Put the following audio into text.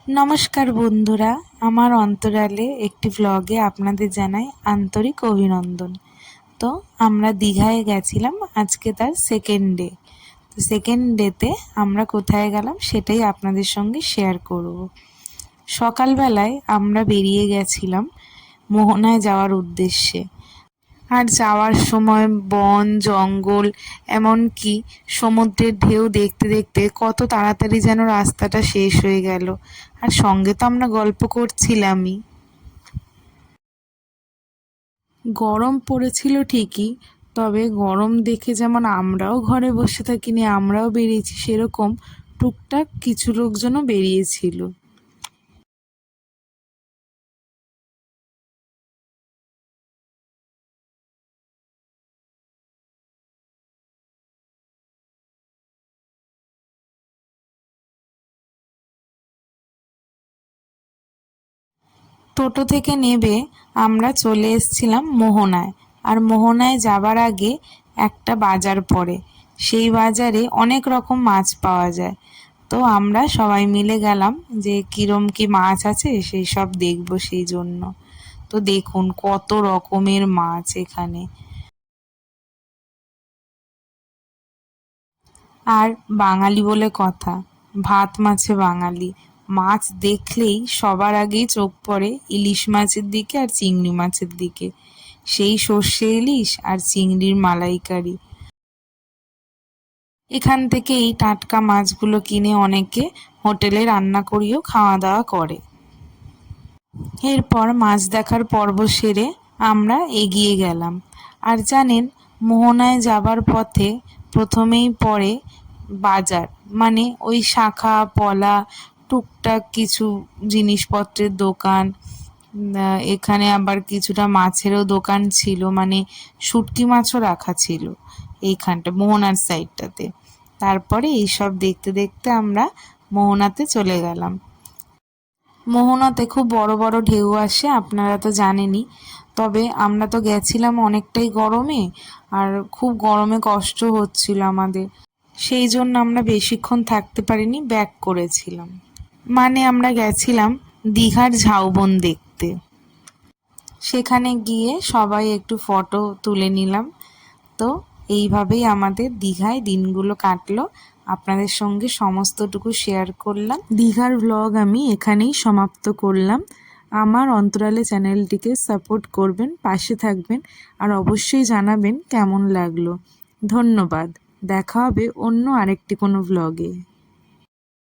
নমস্কার বন্ধুরা, আমার অন্তরালে একটি ব্লগে আপনাদের জানাই আন্তরিক অভিনন্দন। তো আমরা দীঘায় গেছিলাম, আজকে তার সেকেন্ড ডে। তো সেকেন্ড ডেতে আমরা কোথায় গেলাম সেটাই আপনাদের সঙ্গে শেয়ার করব। সকালবেলায় আমরা বেরিয়ে গেছিলাম মোহনায় যাওয়ার উদ্দেশ্যে। আর যাওয়ার সময় বন জঙ্গল এমনকি সমুদ্রের ঢেউ দেখতে দেখতে কত তাড়াতাড়ি যেন রাস্তাটা শেষ হয়ে গেল। আর সঙ্গে তো আমরা গল্প করছিলামই। গরম পড়েছিল ঠিকই, তবে গরম দেখে যেমন আমরাও ঘরে বসে থাকিনি, আমরাও বেরিয়েছি, সেরকম টুকটাক কিছু লোকজনও বেরিয়েছিল। টোটো থেকে নেমে আমরা চলে এসেছিলাম মোহনায়। আর মোহনায় যাবার আগে একটা বাজার পড়ে, সেই বাজারে অনেক রকম মাছ পাওয়া যায়। তো আমরা সবাই মিলে গেলাম যে কিরম কি মাছ আছে সেই সব দেখবো, সেই জন্য। তো দেখুন কত রকমের মাছ এখানে। আর বাঙালি বলে কথা, ভাত মাছে বাঙালি। মাছ দেখলেই সবার আগেই চোখ পড়ে ইলিশ মাছের দিকে আর চিংড়ি মাছের দিকে। সেই সর্ষে ইলিশ আর চিংড়ির মালাইকারি। এখান থেকে এই টাটকা মাছগুলো কিনে অনেকে হোটেলে রান্না করিয়েও খাওয়া দাওয়া করে। এরপর মাছ দেখার পর্ব সেরে আমরা এগিয়ে গেলাম। আর জানেন, মোহনায় যাবার পথে প্রথমেই পড়ে বাজার, মানে ওই শাখা পলা টুকটাক কিছু জিনিসপত্রের দোকান। এখানে আবার কিছুটা মাছেরও দোকান ছিল, মানে শুটকি মাছও রাখা ছিল এইখানটা মোহনার সাইডটাতে। তারপরে এইসব দেখতে দেখতে আমরা মোহনাতে চলে গেলাম। মোহনাতে খুব বড় বড় ঢেউ আসে, আপনারা তো জানেনই। তবে আমরা তো গেছিলাম অনেকটাই গরমে, আর খুব গরমে কষ্ট হচ্ছিল আমাদের, সেই জন্য আমরা বেশিক্ষণ থাকতে পারিনি, ব্যাক করেছিলাম। মানে আমরা গেছিলাম দীঘার ঝাউবন দেখতে। সেখানে গিয়ে সবাই একটু ফটো তুলে নিলাম। তো এইভাবেই আমাদের দীঘায় দিনগুলো কাটলো। আপনাদের সঙ্গে সমস্তটুকু শেয়ার করলাম। দীঘার ভ্লগ আমি এখানেই সমাপ্ত করলাম। আমার অন্তরালে চ্যানেলটিকে সাপোর্ট করবেন, পাশে থাকবেন, আর অবশ্যই জানাবেন কেমন লাগলো। ধন্যবাদ। দেখা হবে অন্য আরেকটি কোনো ভ্লগে।